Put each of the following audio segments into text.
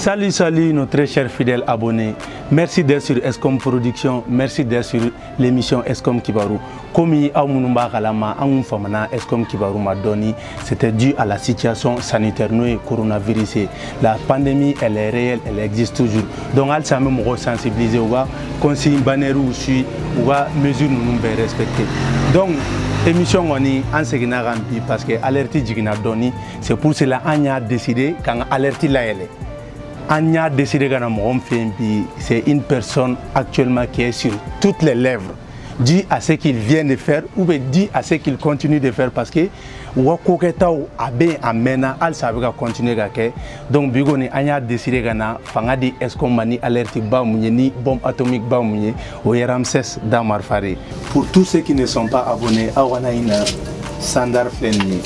Salut, salut nos très chers fidèles abonnés. Merci d'être sur Escom Production, merci d'être sur l'émission Escom Kibarou. Comme Escom Kibarou m'a donné, c'était dû à la situation sanitaire et coronavirus. La pandémie, elle est réelle, elle existe toujours. Donc, elle s'est même sensibilisée, consigne bannière ou suit, ou mesure nous respecter. Donc, émission on est en segna rampi parce que alerte jigna doni, c'est pour cela qu'on a décidé quand alerte la elle. On a décidé que c'est une personne actuellement qui est sur toutes les lèvres, dit à ce qu'il vient de faire ou dit à ce qu'il continue de faire parce que Wakoketao a bien amena al savga continuer à faire. Donc bigoni on a décidé que fanga di Escom mani alerte ba ni bombe atomique ba munye au Ramses d'Amarfari. Pour tous ceux qui ne sont pas abonnés à Wanaina Sandar Flenni.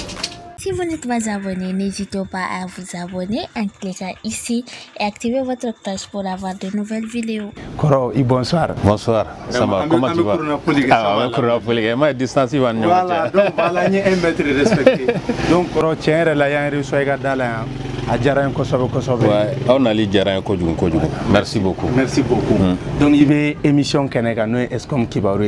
Si vous n'êtes pas abonné, n'hésitez pas à vous abonner en cliquant ici et activer votre cloche pour avoir de nouvelles vidéos. Koro, bonsoir. Bonsoir. Ça va, comment tu vas? Ah, ma distance va nous. Voilà, donc voilà, ni un mètre respecté. Donc Koro, tiens, la yang reçu dans la Adjarain Kosovo. Ouais, on a li Adjarain Kojugu. Merci beaucoup. Merci beaucoup. Donc il y avait émission Kenega no Escom Kibarou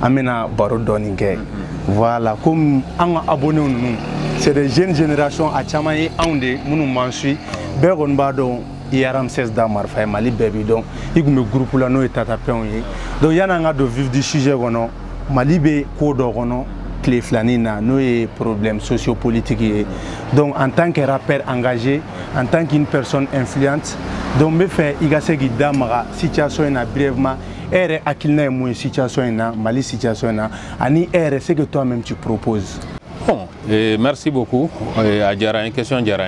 amena baro doninge. Voilà, comme on a abonné nous. C'est des jeunes générations à Tchamaye, Aoundé, Mounou Mansui, Bergon Bardon, Ramses d'Amarfay, Mali Baby, donc, il y a un groupe là, nous, et Tatapéon. Donc, il y a un de vivre du sujet, Mali Bé, Kodogono, Clé Flanina, nous, et problèmes sociopolitiques. Donc, en tant que rappeur engagé, en tant qu'une personne influente, donc, me fait, il y a une damara, situation brièvement, et akilna est moins situation, Mali situation, ani est ce que toi-même tu proposes. Bon, merci beaucoup. Adjara, une question Adjara.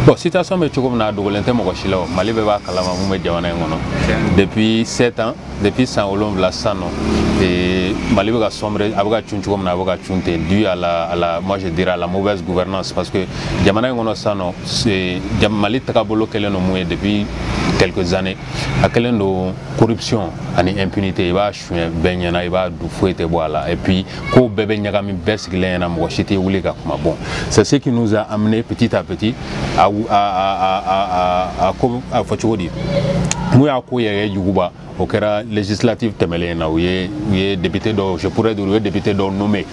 Bon, situation me choque na dogolente mo koshilo. Mali beba kalama mu me jawana ngono. Depuis 7 ans, depuis 100 olom la sano. Et Mali bega sombre, abuga chunchu comme na abuga chunte dû à la moi je dirais à la mauvaise gouvernance parce que jamana ngono sano c'est Mali takabolo kele no mu depuis quelques années. À quelle corruption, ani impunité, il va chuer benyana, il va du fouetter voilà. Et puis ko bébé nyagami besiglen na mo chité ouliga kuma bon. C'est ce qui nous a amené petit à petit à Fachodi. Moi à quoi yé yuguba au kera législative temelena où yé député je pourrais dire député nommé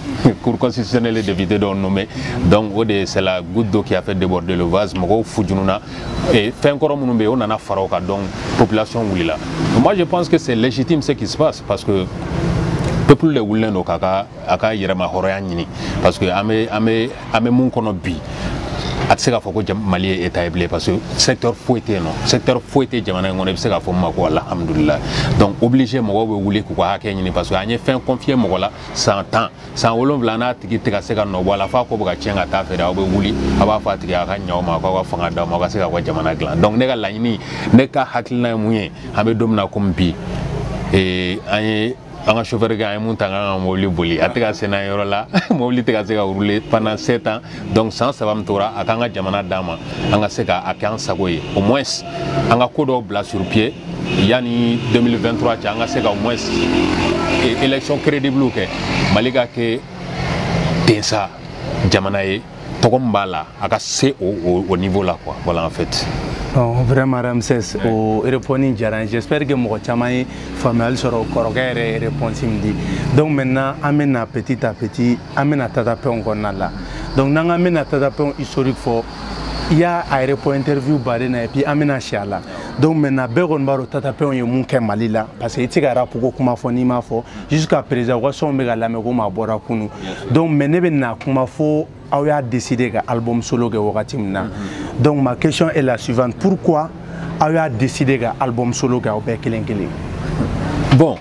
cour constitutionnelle député nommé donc c'est la goutte d'eau qui a fait déborder le vase moko fujununa et fait encore mon on en a faroka donc population là. Moi je pense que c'est légitime ce qui se passe parce que peuple le woulen no kaka aka yirama horoya nyini parce que ame mun kono bi atseka foko Mali est établi parce que secteur fouetté non secteur fouetté jamana ngone biseka fo mako alhamdulillah donc obligé mo wo wuli ko ha kenyini parce que anye fin confier mo la 100 ans sans wolom blana tiki tika seka no wala fa ko buga chenga ta fe da wo wuli aba fa tiki aka nyaw ma ko fanga da mo ka seka ko jamana glan donc ne ga lanyini ne ka hakilna muye habe domna kombi et anye un chauffeur qui a monté un mobile a été sénat là mobile a roulé pendant 7 ans donc sans ça va me toura à Kanga Jamana Dama anga seka à 15 sagoye au moins anga kodo bla sur pied yani 2023 anga seka au moins élection crédible que Maliga que tensa Jamana e tokombala aka c'est au niveau là quoi voilà en fait. Non, vraiment Ramses, au répondre j'espère que mon chamaï famille sera correct réponse me dit. Donc maintenant amène petit à petit amène tatape on là. Donc n'ang amène tatape historique fort. Il y a un repos interview barena et puis amène chala. Donc maintenant begon baro tatape on yon ke Mali là parce que itika rapuko kuma fo ni ma fo jusqu'à présent wa so mega la mego ma bora kunu. Donc menebe na kuma fo a décidé que album solo que Wakatimna. Donc ma question est la suivante, pourquoi a décidé que album solo que Bon,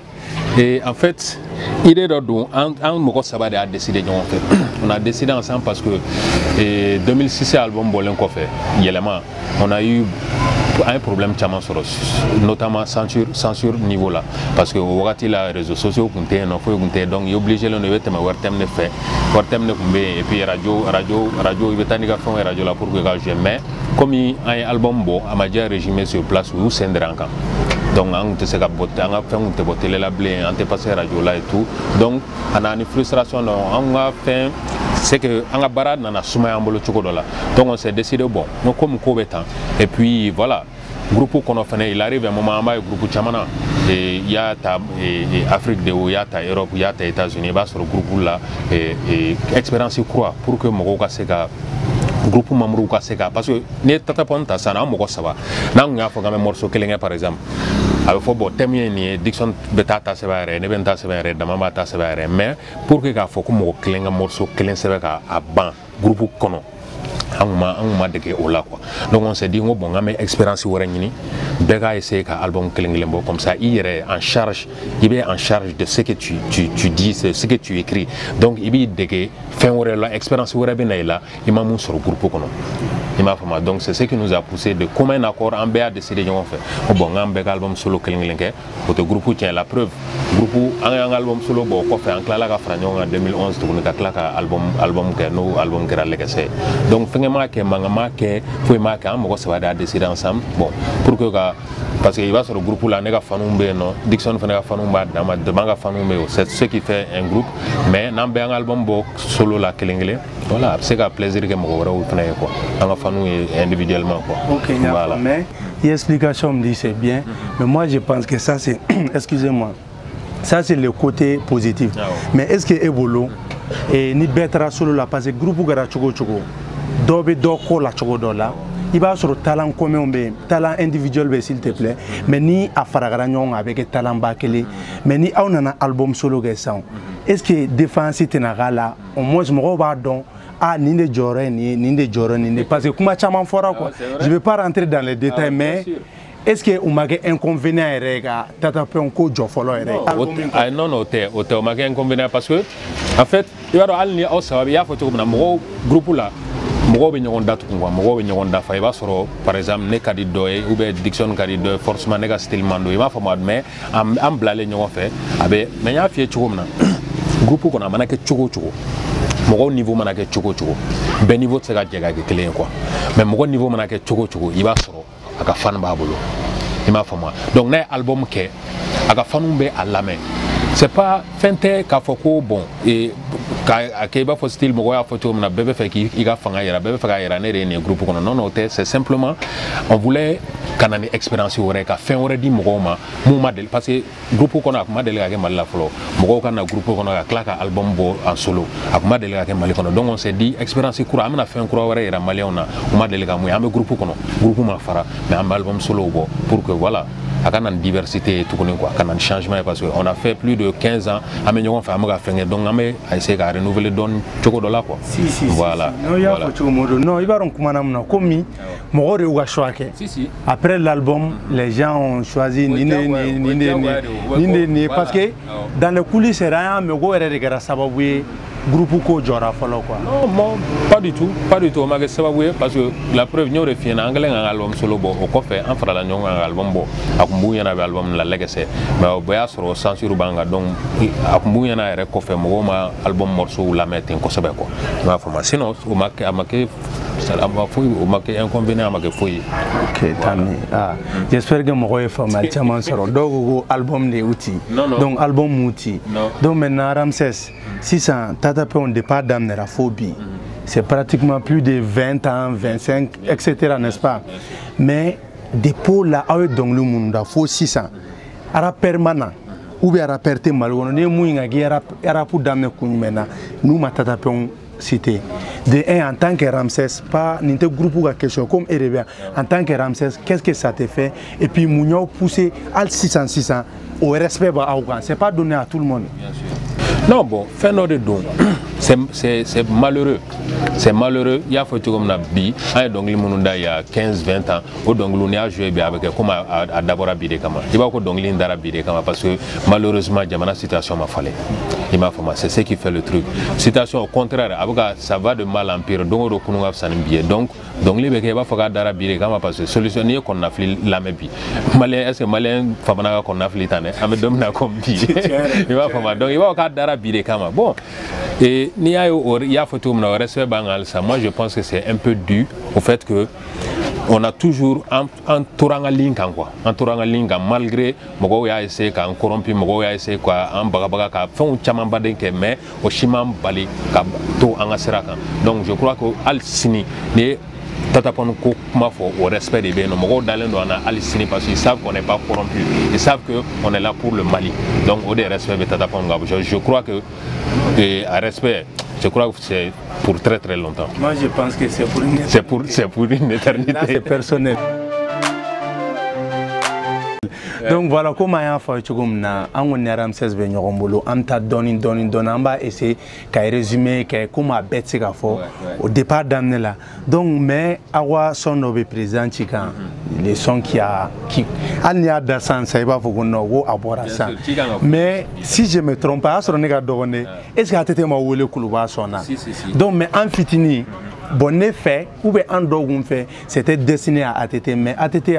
et en fait, il est d'ordre, on a décidé on a décidé ensemble parce que 2006 album Bolin Kofé, on a eu un problème notamment censure niveau là parce que au les réseaux sociaux donc il est obligé de faire et puis radio il va radio là pour que mais comme il y a un album bon à ma régimé sur place où c'est donc on te seka botte on a fait on te botte les labels on te passé radio là et tout donc on a une frustration on a fait c'est que on a barré dans la soumaya mbolo chokodola donc on s'est décidé bon nous comme compétent et puis voilà groupe qu'on a fait, il arrive un moment où groupe chamana et il y a Afrique de il y a Europe, il y a États-Unis, bah sur le groupe là et expérience croix pour que mon gars groupe membre ka seka parce que ne tata ponta sana mo saba na nga fo game morceau kelenga par exemple avec fo bo temye ni Dixon betata sebare ne benta sebare dama mata sebare mais pour que ka fo ko mo kelenga morceau kelen sebe ka aban groupe kono anguma de au là quoi donc on s'est dit bon on a mes expériences wara ñini bega essayer ka album kelengelen bo comme ça il est en charge de ce que tu dis ce que tu écris donc il bi de fin wara la expérience wara be là il m'a mon sur groupe kono il m'a fait donc c'est ce qui nous a poussé de commun accord en BA décider de faire bon on bega album solo kelengelen ke auto groupe tient la preuve groupe un album solo bo ko fait en cla ka franyo en 2011 to ka cla ka album ke no album que la legacy donc manga ke foi ma ka mo ko va décider ensemble bon pour que parce qu'il va sur le groupe là nega fanumbe no Dixon fa nega fanumba dama de manga fanumbe c'est ce qui fait un groupe mais nambe un album bo solo la kelengele voilà c'est un plaisir que mo wara ou fanaye quoi anga fanu individuellement quoi OK voilà mais l'explication me dit c'est bien mais moi je pense que ça c'est excusez-moi ça c'est le côté positif mais est-ce que Ebolo et ni betra solo la parce que groupe gara chogo dobe doko la chogo dola il va sur talent commun talent individuel s'il te plaît mais ni a faragara ñong avec talent bakele mais ni on a un album solo que ça est-ce que défense tenagala au moins mo ba don ah ni de jore ni parce que kuma chama fora quoi je vais pas rentrer dans les détails mais est-ce que vous avez un inconvénient à taper un coup de follow? Non, non, vous avez un inconvénient parce que, en fait, il y a un groupe là. Par exemple, ne kadi doye ou bien Dixon kadi doye forcément nega style mando il m'a fait mais am blale ñoo fait abe mais ya fi chugum na groupe ko na manake chugo mo niveau manake chugo ben niveau tsega jega ke clé quoi mais mo niveau manake chugo il va soro aka fan babulo il m'a fait donc na album ke aka fanumbe à la main c'est pas fente ka foko bon et ka ba fo style mo ya photo na bébé fait ki ga fanga yara bébé fait ga yara ne groupe kono non c'est simplement on voulait kanani expérience wore ka fin wore di mo ma mo model parce que groupe kono ak model ga ke mal la flo mo kana groupe kono ga klaka album bo en solo ak model ga ke mal kono donc on s'est dit expérience cour amna fin cour wore yara maliona mo model ga mo ya me groupe kono groupe ma fara mais am album solo bo pour que voilà à une diversité tout quoi à un changement parce que on a fait plus de 15 ans à nous fait donc on a essayé de renouveler donne choco dollar quoi voilà non il va comme après l'album les gens ont choisi parce que dans les coulisses rien mais groupe ko jora falo quoi non pas du tout ma ça va parce que la preuve nous refien anglais un album solo bo ko fait en fera la ñong album bo akumbu yana album la legacy mais boya sur censure banga donc akumbu yana rek ko fait mo ma album morceau la mettre ko sebe ko ma forma sinon o ma amake inconvénient amake fouille OK tami j'espère que mo ko formal chaman soro dogo album de outil donc album outil donc maintenant Ramses 600 tatape on départ d'amnera phobie c'est pratiquement plus de 20 ans 25 etc n'est-ce pas mais dépôt là avec donc le monde faut 600 ara permanent ou bien ara perte malgono ne muinga guerra ara pour damne kunmena nous ma tatape on cité de un en tant que Ramses pas n'inte groupe à question comme Erebia en tant que Ramses qu'est-ce que ça te fait et puis mounio pousser al 600 au respect c'est pas donné à tout le monde. Bien sûr. Non, bon, fait de don. C'est malheureux. C'est malheureux. Il y a photo comme la bi. Donc, il y a 15-20 ans. Donc, il a joué avec comme à d'abord à Bidekama. Il va donc l'indara Bidekama parce que malheureusement, il y a une situation m'a fallu. Il m'a fait c'est ce qui fait le truc. Situation au contraire, ça va de mal en pire. Donc, on a fait donc les béquets va falloir d'ara Bidekama parce que solutionner qu'on a fait la même vie. Malien, est-ce que Malien, Fabana qu'on a fait l'itané, avec Domina comme dit. Il va faire donc il va falloir d'ara Bidekama. Bon, et il y a photo moi je pense que c'est un peu dû au fait que on a toujours un touranga link quoi un touranga link malgré mogo ya essayé ka corrompu mogo ya essayé quoi en bagabaga ka fon chama badenke mais au chimam bali ka to anga seraka donc je crois que al sini ne Tatapon ko kuma fo au respect des biens mo dalen do na alisini parce qu'ils savent qu'on n'est pas corrompu, ils savent que on est là pour le Mali, donc au respect de Tatapon ngabo je crois que à respect, je crois que c'est pour très très longtemps. Moi je pense que c'est pour une éternité. C'est pour une éternité. Là c'est personnel. Donc voilà comment il faut que on a Ramsès be ñogon bolo am ta doni on va essayer qu'à résumer que comment bête c'est au départ d'amener là. Donc mais awa son be présent chikan les sons qui anya da san ça va faut qu'on go abora ça. Mais si je me trompe pas sur nega dogone est-ce que atete ma wole kuluba sona. Donc mais en fitini bon effet ou bien en dogun fait c'était destiné à ATT mais ATT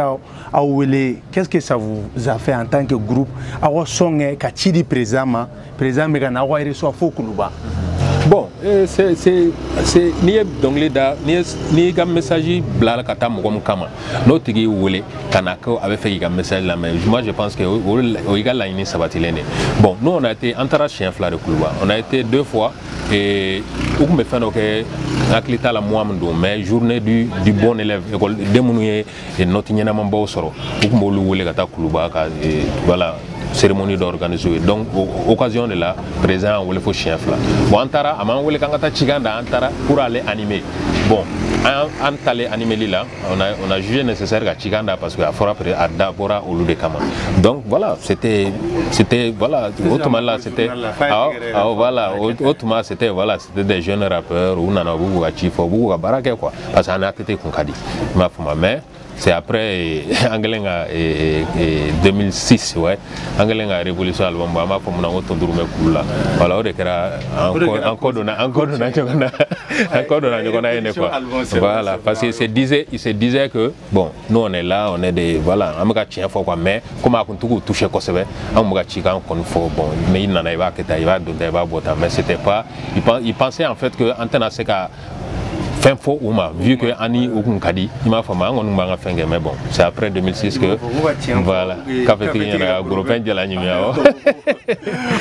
a ouélé qu'est-ce que ça vous a fait en tant que groupe à songe kachidi présent mais quand on reçoit faux kuluba. Bon, c'est ni donc les da ni gam message bla kata mo kama no tigi wole kanako avait fait gam message là mais moi je pense que au égal la ini sabatilene. Bon, nous on a été antara chien fla de kuluba. On a été 2 fois et où me fait donc aklita la moamdo mais journée du bon élève école demunuye et notinyana mambo soro où mo lu wole kata kuluba ka voilà cérémonie d'organiser. Donc, occasion de la présent on le faut chien là. Bon, antara, avant on le kangata chiganda antara pour aller animer. Bon, en aller animer là, on a jugé nécessaire que chiganda parce que à fora après à d'abord au lieu de kama. Donc voilà, c'était voilà, autrement là c'était voilà, autrement c'était voilà, c'était des jeunes rappeurs ou nana bugu à chifo bugu à baraka quoi. Parce qu'on a été konkadi. Ma femme mais c'est après Angelenga 2006 ouais Angelenga révolution album ba ma comme na otonduru me kula voilà on era encore dona voilà parce qu'il se disait que bon nous on est là on est des voilà amaka tien fo quoi mais comment on toucher ko sebe amaka chika kon fo bon mais il n'en avait pas il va donner ba bota mais c'était pas il pensait en fait que antena seka fin faux ou ma vu que Annie ou Kadi il m'a fait on m'a fait mais bon c'est après 2006 que voilà cafétéria groupe de la numéro.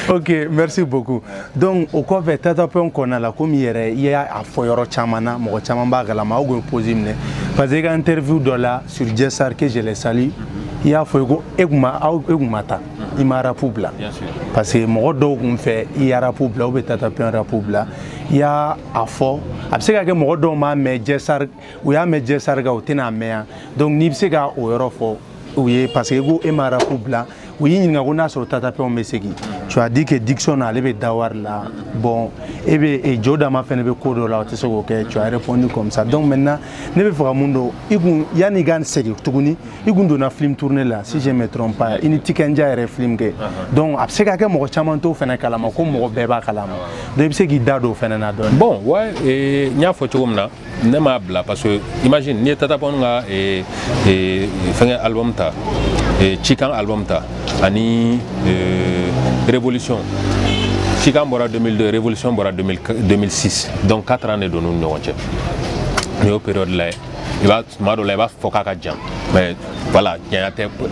Ok, merci beaucoup. Donc au quoi fait tata peu on a la comme hier il y a à foyoro chamana mo chamamba gala ma go posimne parce que interview de là sur Jessar que je les salue il y a foygo egumata il m'a rapubla parce que mo do on fait il y a rapubla ou tata peu rapubla il y a à fort absolument que mo do ma me Jessar ou ya me Jessar ga otina mea donc ni bisega o yorofo oui parce que go e mara rapubla oui il y a sur tata peu on mesegi tu as dit que diction allait be dawar là bon et Joda m'a fait ne be kodo là tu sais que tu as répondu comme ça donc maintenant ne be fera mundo igun yani gan segi tuguni igun do na film tourner là si je me trompe pas ini tikenja re film ke donc abseka ke mo chamanto fena kala ma ko mo beba kala ma donc bisegi dado fena na don bon ouais et nya fo chumna ne ma bla parce que imagine ni tata ponga et fenga album ta et chikan album ta ani révolution chikan bora 2002 révolution bora 2006 donc 4 ans de nous nous période là il va maro là va fokaka jam mais voilà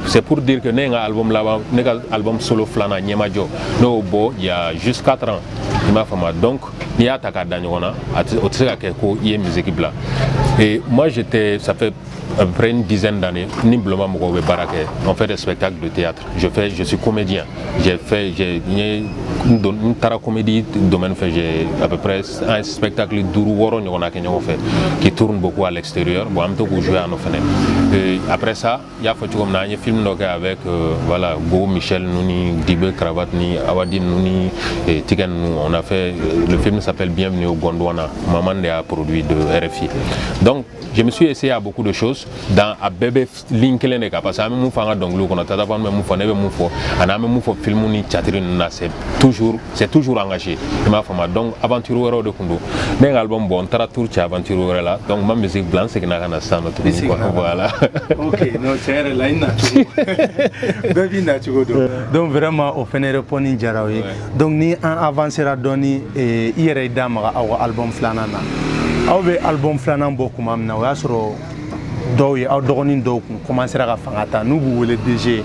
c'est pour dire que nenga album là nenga album solo flana nyema jo no bo il y a juste 4 ans il m'a fait donc il y a taka danyona otseka ke ko yé musique bla et moi j'étais ça fait à peu près une dizaine d'années, on fait des spectacles de théâtre. Je suis comédien. J'ai une tara-comédie domaine fait j'ai à peu près un spectacle qui tourne beaucoup à l'extérieur. Bon, on jouer à nos fenêtres. Après ça, il y a un film avec voilà Go, Michel Nouni, Dibé Cravate ni Awadine Nouni et Tigan. On a fait le film s'appelle Bienvenue au Gondwana. Maman a produit de RFI. Donc je me suis essayé à beaucoup de choses dans à bébé LinkedIn parce que même fanga donc lu kono tata même fo nebe mu fo ana même fo film ni chatrine na c'est toujours engagé il m'a fait donc aventure wero de kundu mais album bon tara tour cha aventure wero là donc ma musique blanche c'est que na kana stand tout voilà OK non c'est là ina bébé na chugo donc vraiment au fenere poni jarawi donc ni en avancera doni et hier dama au album flanana awbe album flanan bo kuma amna wa soro do ye aw dogonin do commencer à fangata nous vous voulez DG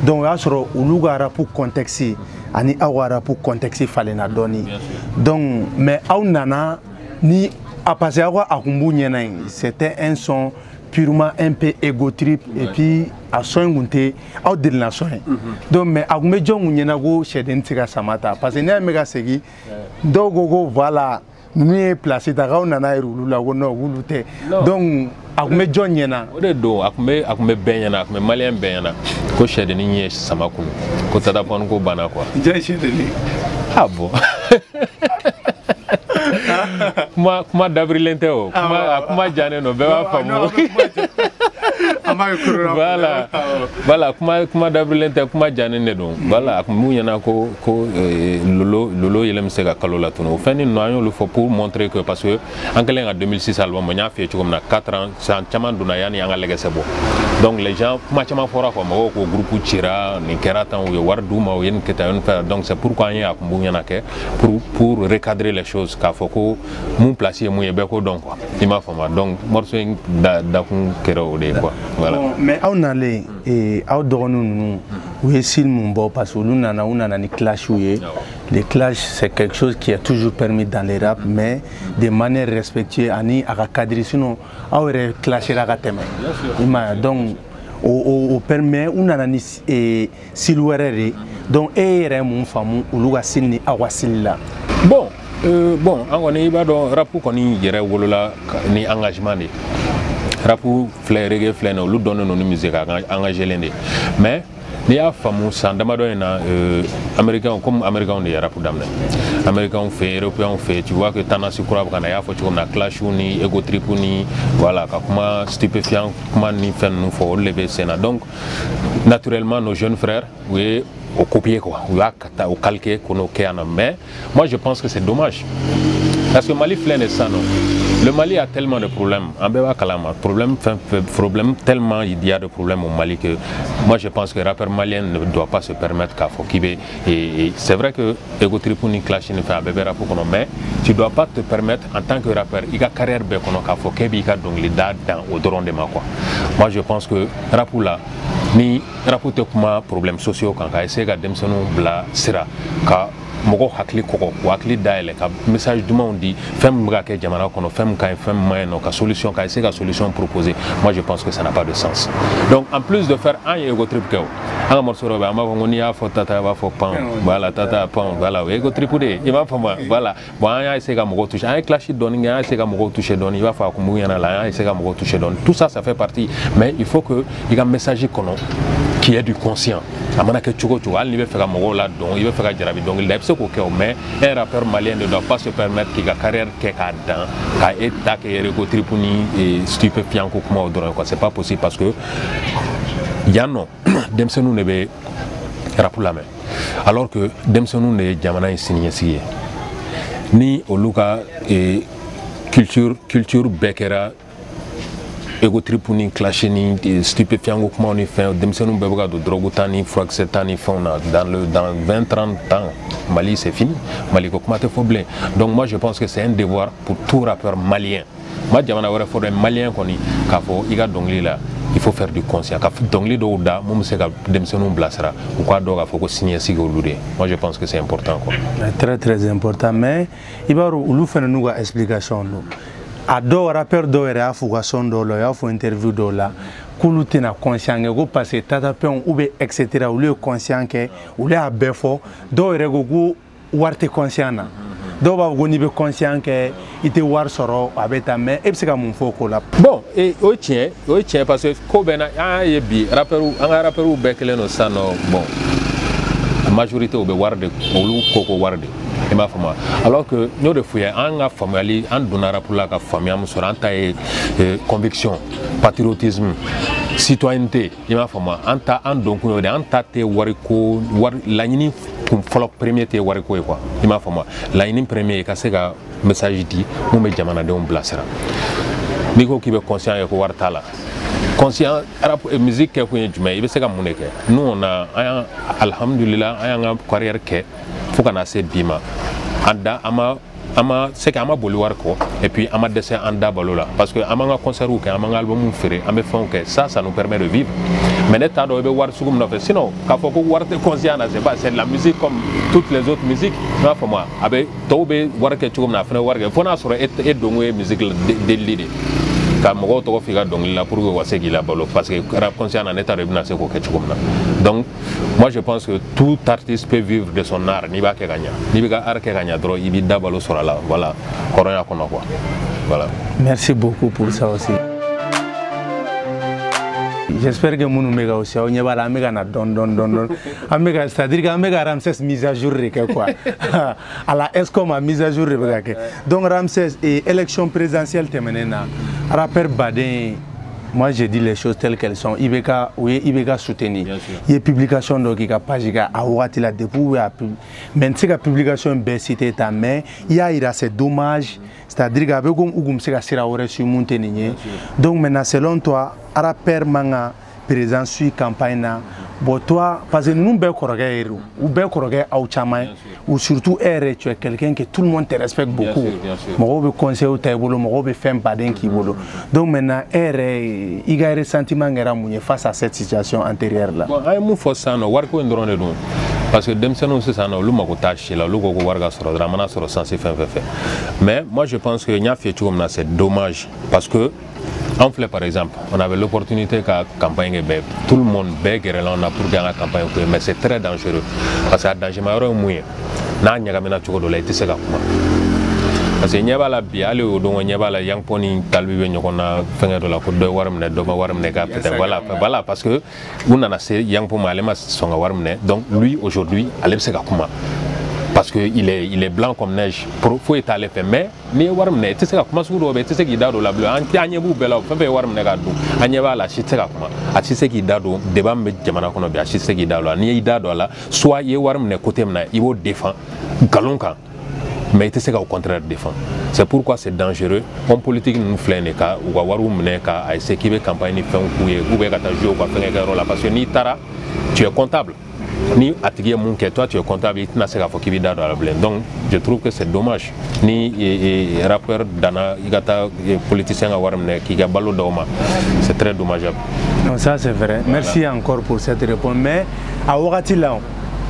donc wa soro uluga ra pour contexte ani awara pour contexte falena doni donc mais aw nana ni à passer à quoi c'était un son purement un peu égo trip et puis à son goûter au de la soin donc mais à me john nyena go chez samata parce que ne me ga segi dogo voilà nous est placé dans on a irulu la wono wulute donc à me john nyena o de do ak me benyana ak me malien benyana ko chez de ni samakun ko tada pon ko bana quoi j'ai chez de ni ah bon kuma d'avril inteo kuma jane no be wa famu voilà kuma d'avril inteo kuma jane ne don voilà mu yana ko lolo yelem se ga kalola tuno feni no ayo le faut pour montrer que parce que en 2006 album nya fait comme na 4 ans chama duna yani anga legese bo donc les gens kuma chama fora ko mo ko groupe tira ni keratan ou wardu ma yen keta on faire donc c'est pourquoi nya akumbu yana ke pour recadrer les choses ka foko mon placier mon yebeko donc quoi il m'a fait donc morceau da kun kero de quoi voilà mais on allait et out nous oui s'il mon bon parce que nous nana ni clash oui les clashs c'est quelque chose qui est toujours permis dans les rap mais de manière respectueuse ani à cadrer sinon aurait clasher la gatem donc au permet on a ni silwerere donc et mon femme ou luga silni awasilla bon on est iba do rapu koni yere wolola ni engagement ni rapu fleur reggae fleur no lu donne no musique engagé lende mais ni a famu sandama do na américain comme américain de rapu damne américain fait européen fait tu vois que tendance croire kana ya faut comme na clash ni ego trip ni voilà comment stupéfiant comment ni fait nous faut lever sena donc naturellement nos jeunes frères oui au copier quoi au calquer qu'on mais moi je pense que c'est dommage parce que Mali plein de ça non le Mali a tellement de problèmes en Beba Kalama problème tellement il y a de problèmes au Mali que moi je pense que le rappeur malien ne doit pas se permettre qu'à Fokibe et c'est vrai que Ego Tripuni clash ne fait un bébé rappeur mais tu dois pas te permettre en tant que rappeur il a carrière békono qu'à Fokibe il a donc les dates dans au doron de ma quoi moi je pense que rappeur là ni rapporte kuma problème sociaux quand ka essayer ga demsonu bla sira ka mogo hakli koko hakli daile ka message du monde dit femme ga ke jamana kono femme ka femme moyen ka solution ka essayer ga solution proposer moi je pense que ça n'a pas de sens donc en plus de faire un ego trip ko un morceau roba ma ngoni ya fo tata va fo pan voilà tata pan voilà ego trip de il va fama voilà bon ya essayer ga mogo toucher un clash donning ya essayer ga mogo toucher don il va fa ko mu yana la ya essayer ga mogo toucher don tout ça ça fait partie mais il faut que il y a un message kono qui est du conscient amana ke chugo tu al ni be fera mogo la donc il veut faire jarabi donc il est ko mais un rappeur malien ne doit pas se permettre qu'il a carrière que dans ka état que Ego Tripuni et stupéfiant ko kuma odoro quoi c'est pas possible parce que yano demsenu ne be rapu la main alors que demsenu ne jamana signé signé ni oluka et culture bekera Ego Tripuni clashé ni stupéfiant ko kuma on fait demsenu bebga de drogue tani froxetani fauna dans 20-30 ans Mali c'est fini Mali ko kuma te foblé donc moi je pense que c'est un devoir pour tout rappeur malien ma jamana wara for malien koni ka fo iga dongli la il faut faire du conscient ka dongli do da mom se ka demsenu blasra ou quoi do ka fo ko signer sigolude moi je pense que c'est important quoi très important mais ibaro ulu fena nuga explication no a do rappeur do era fuga son do lo ya fo interview do la kulu tena conscient go passer tata peon ou be etc ou le conscient que ou le a befo do rego go warte conscient na do ba go ni be conscient que ite war soro abeta mais e psika mun fo ko la bon et o tien parce que ko bena a yebi rappeur anga rappeur ou be kele no sano bon majorité ou be warde ou koko warde et ma femme alors que nous de fouiller en famille en donnera pour la famille sur en taille conviction patriotisme citoyenneté et ma femme en donc en tate wariko war l'année pour follow premier te wariko quoi et ma femme l'année premier ka se ga message dit mo me jamana de on blasera niko ki be conscient ko wartala conscient rap musique ke ko njumé ibe se ga muneke nous on a alhamdulillah ayanga carrière ke fukana se bima anda ama c'est qu'à ma bolivar quoi et puis à ma dessin en dabalo là parce que à ma concert ou qu'à ma album ferré à me font que ça nous permet de vivre mais l'état doit voir ce comme fait sinon quand faut que voir conscient c'est de la musique comme toutes les autres musiques non pour moi avec tobe voir que tu comme na faire voir que faut na sur et donc musique de l'idée quand moi to figa donc là pour que c'est qu'il a balo parce que rap conscient en état de bien c'est quoi que tu comme donc moi je pense que tout artiste peut vivre de son art ni ba ke gagner ni ba art ke gagner droit il bida balo sur là voilà corona quoi voilà merci beaucoup pour ça aussi. J'espère que nous sommes aussi on va la méga na don c'est-à-dire que méga Ramsès mise à jour quoi à la ESCOM a mise à jour donc Ramsès et élection présidentielle terminée na rappeur Badin. Moi, je dis les choses telles qu'elles sont. Ibeka soutenir. Il y a publication donc il y a page à ouati la depuis mais c'est la publication cité ta mais il y a c'est dommage c'est-à-dire qu'avec ugum c'est sera aurait su monter donc maintenant selon toi rappeur manga président suit campagne na bon toi parce que nous be korogé ou be korogé au chama ou surtout tu es quelqu'un que tout le monde te respecte beaucoup mo be conseil au taibolo mo be femme baden ki bolo donc maintenant il y a ressentiment ngara munye face à cette situation antérieure là bon ay mu fo sano war ko ndrone do parce que dem sano c'est sano lu mako tachi la lu ko warga soro dramana soro sensé fait mais moi je pense que nya fait tout comme ça c'est dommage parce que en fait, par exemple, on avait l'opportunité qu'à campagne tout le monde bègue là on a pour gagner la campagne mais c'est très dangereux parce que danger majeur moyen na nyagamena choko la itse ka kuma parce que nyaba la biale o do nyaba la yang poni talbi be nyokona fenga do la ko do warmne do ma warmne ka peut-être voilà parce que on a assez yang po malema songa warmne donc lui aujourd'hui alebse ka kuma parce que il est blanc comme neige faut étaler fait mais ni warmne tu sais comment sur do tu sais qui dado la bleu anti anyebu bela fait warmne ga do anyeba la chitse ka kuma ati sais qui dado débat me jamana kono bi ati sais qui dado ni dado la soit ye warmne côté mna il faut défendre galonka mais tu sais qu'au contraire défendre c'est pourquoi c'est dangereux en politique nous flène ka ou waru mne ka a essayer qui veut campagne fait ou be ka ta jouer ou faire un rôle parce que ni tara tu es comptable ni atelier mon que toi tu es comptable il n'a pas qui dans la blende donc je trouve que c'est dommage ni rappeur dana igata politicien à warmne qui a ballot d'oma c'est très dommageable non ça c'est vrai merci voilà. Encore pour cette réponse mais à wakati là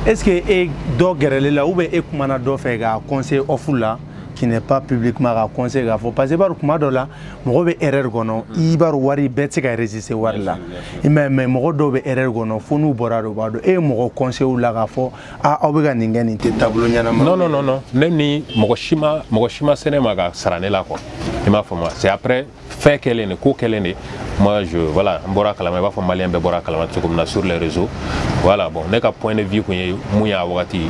est-ce que e do gerele là ou be e kumana do fait ga conseil ofula qui n'est pas publiquement à conseil à faut passer par kuma do la mo be erreur gono ibar wari betse ka résister war la mais mo do be erreur gono fo nu borado bado e mo conseil ou la ga fo a obega ningeni te tableau nyana non même ni mo shima senema ga sarane la ko ima fo moi c'est après fait qu'elle est ko qu'elle est moi je voilà mbora kala mais ba fo malien be bora kala comme sur les réseaux voilà bon n'est qu'à point de vue ko muya wakati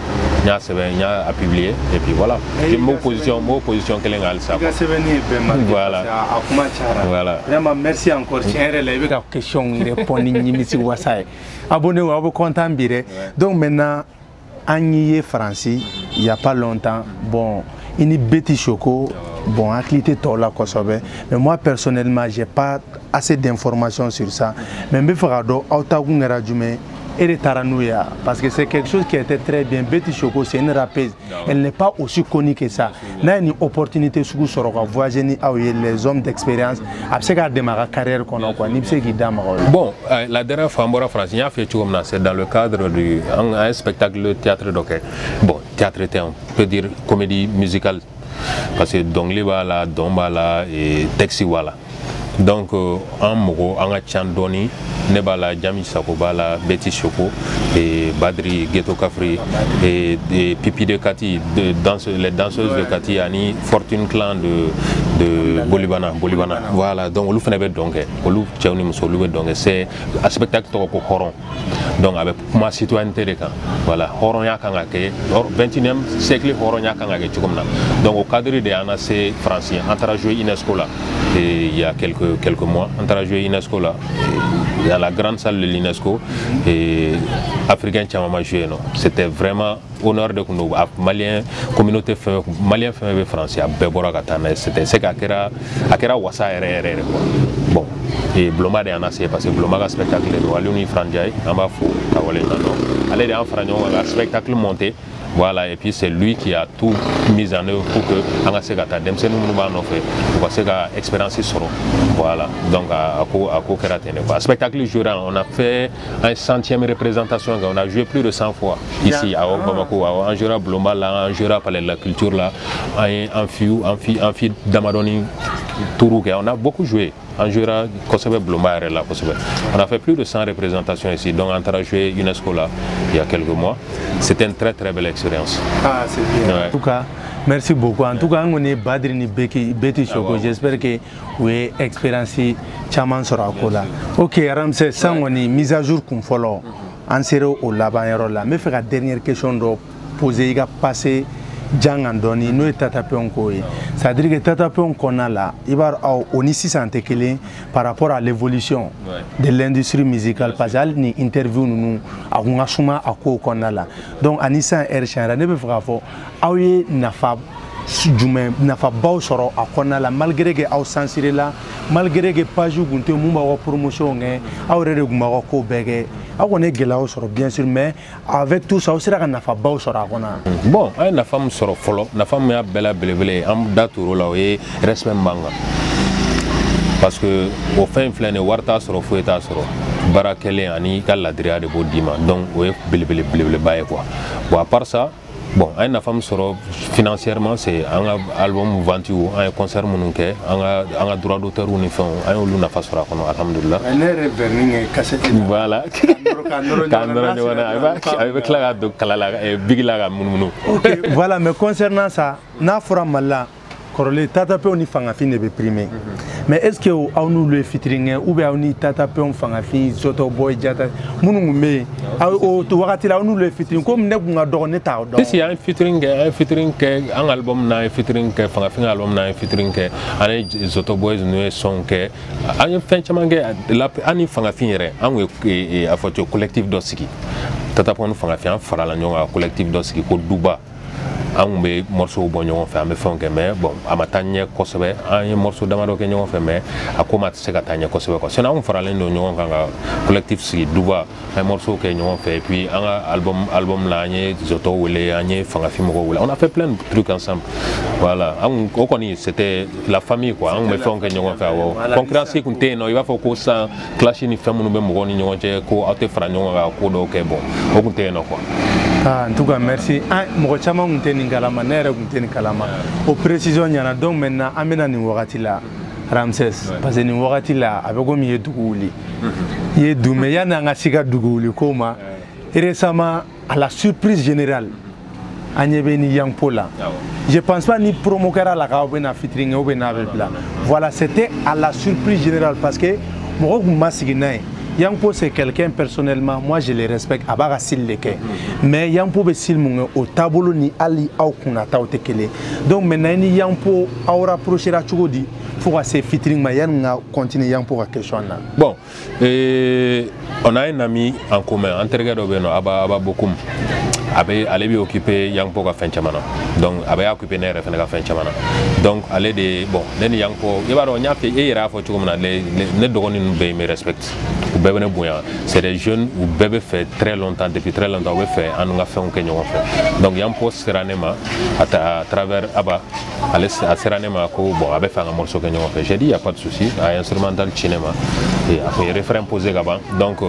nya sebe nya a publier et puis voilà j'ai mon position qu'elle a ça voilà voilà vraiment merci encore tiens relève la question répondre ni misi wasai abonnez-vous à vous content bire donc maintenant Agnié français il y a pas longtemps bon une bêtise choco bon activité tola kosobe mais moi personnellement j'ai pas assez d'informations sur ça mais me fera do auta ngara jume et taranouya parce que c'est quelque chose qui était très bien Betty Choco c'est une rappeuse elle n'est pas aussi connue que ça n'a une opportunité sur voyager les hommes d'expérience après démarrer carrière qu'on a quoi ni qui bon la dernière fois en France il a fait tout comme c'est dans le cadre du un spectacle théâtre d'hockey bon théâtre était on peut dire comédie musicale parce que Donglé wala Dombala et Texi wala donc en mogo en Chandoni Nebala Jami Sakobala Betty Choco et Badri Ghetto Kafri et Pipi de Kati les danseuses de Kati Ani Fortune Clan de Bolibana voilà donc on fait donc c'est un spectacle pour Horon donc avec ma citoyenneté de camp voilà Horon yakanga ke 21e siècle Horon yakanga ke comme donc au cadre de ANAC français entre joué UNESCO là et il y a quelques mois entre joué UNESCO là dans la grande salle de l'UNESCO et africain Tchamama joué non c'était vraiment honneur de nous malien communauté malien français à Bebora Katana c'était c'est qu'akera wasa RR bon et Bloma de ANAC parce que Bloma a spectacle de Wallonie Franjai en bas fou Kawale non allez en Franjon un spectacle monté Voilà, et puis c'est lui qui a tout mis en œuvre pour que on se gâte dem c'est nous nous fait pour se gâte expérience sur voilà donc à spectacle joué on a fait un 100e représentation on a joué plus de 100 fois ici à Bamako en jouera Blomba là en jouera Palais de la Culture là en fi d'Amadoni Tourouke on a beaucoup joué en jouera Kosobe Blomba là on a fait plus de 100 représentations ici donc on a joué UNESCO là il y a quelques mois c'était une très belle expérience. Ah c'est bien ouais. En tout cas merci beaucoup. En tout cas, on est Badri ni Beti Choko. J'espère que vous avez expérience chaman sur la cola. Ok, Ramsey, ça on est mise à jour qu'on follow. En sério au laban là. Mais faire la dernière question de poser, il a passé Djangandoni, nous tatapé encore. C'est-à-dire que tatapé on a là, il va on ici santé par rapport à l'évolution de l'industrie musicale. Parce que ni interview nous avons assumé à quoi qu'on a là. Donc Anissa Erchan, ne peut faire fort. Aouye nafa jume nafa baw soro akona la malgré que au censuré là malgré que page gunte mumba wa promotion nge awrere guma ko bege akone gelaw soro bien sûr mais avec tout ça aussi la nafa baw soro akona bon ay na femme soro folo na femme ya bela belebele am daturo la we respect manga parce que au fin flane warta soro fueta soro barakele ani kala dria de bodima donc we belebele baye quoi bon à part ça. Bon, une femme sera financièrement, c'est un album vendu, un concert mononké, un droit d'auteur ou une fin, un luna fasora qu'on a alhamdulillah. Voilà. Avec la de Kalala et Big Laga Mounou. Ok, voilà, mais concernant ça, n'a fera mal corrélé tatapé on y fangafi ne be primé. Mais est-ce que on nous le featuring ou bien on y tatapé on fangafi Zoto Boy Jata munu me au to wakati là on nous le featuring comme ne bunga do ne ta do. Si un featuring que un album na featuring que fangafi un album na featuring que ane Zoto Boys ne son que ane fin chamange la ani fangafi yere an we a photo collectif dosiki tatapé on fangafi an fara la nyonga collectif dosiki ko duba. On be morceau bon ñoo fa me fonke mais bon amatanye kosobe ay morceau damado ke ñoo fa mais akoma se ka tanye kosobe ko sena on fara len do ñoo nga collectif si duba ay morceau ke ñoo fa et puis un album la ñe Zoto wele ñe fanga film ko wele on a fait plein de trucs ensemble voilà on connaît c'était la famille quoi on me fonke ñoo fa wo concurrence ku té no il va faut ko ça clash ni femme be mo ni ñoo je ko ate fra ñoo nga ko do ke bon o ku té no quoi. Ah, en tout cas, merci. Moi, je suis kalama, kalama. Au précision, il y en a donc maintenant, amena ni wakati la Ramsey, parce que ni wakati la avec comme il est dougouli, il est dou, mais il y en a un asiga dougouli comme et récemment à la surprise générale, Agnebeni Yang Pola. Je pense pas ni promokera la kaobena featuring ou bena bla. Voilà, c'était à la surprise générale parce que moi, je m'assigne. Yangpo c'est quelqu'un personnellement, moi je le respecte, abaga sil leke. Mais Yangpo be sil munge au tableau ni ali au kunata au tekele. Donc maintenant ni Yangpo aura rapproché la chugodi, faut que featuring ma yanga continue Yangpo à question là. Bon, on a un ami en commun, entre Gadobeno, Aba beaucoup. Elle est occupée Yangpo à fin chamana. Donc elle est occupée à fin chamana. Donc elle est de bon, les Yangpo, il va y avoir et il y a faut les dogoni nous me respectent. C'est des jeunes où bébé fait très longtemps, depuis très longtemps, on fait un fait un kenyon fait. Donc Yangpo seranema à travers Aba, à seranema ko bon avait fait un morceau kenyon fait. J'ai dit il y a pas de souci, à instrumental cinéma et après refrain posé là-bas. Donc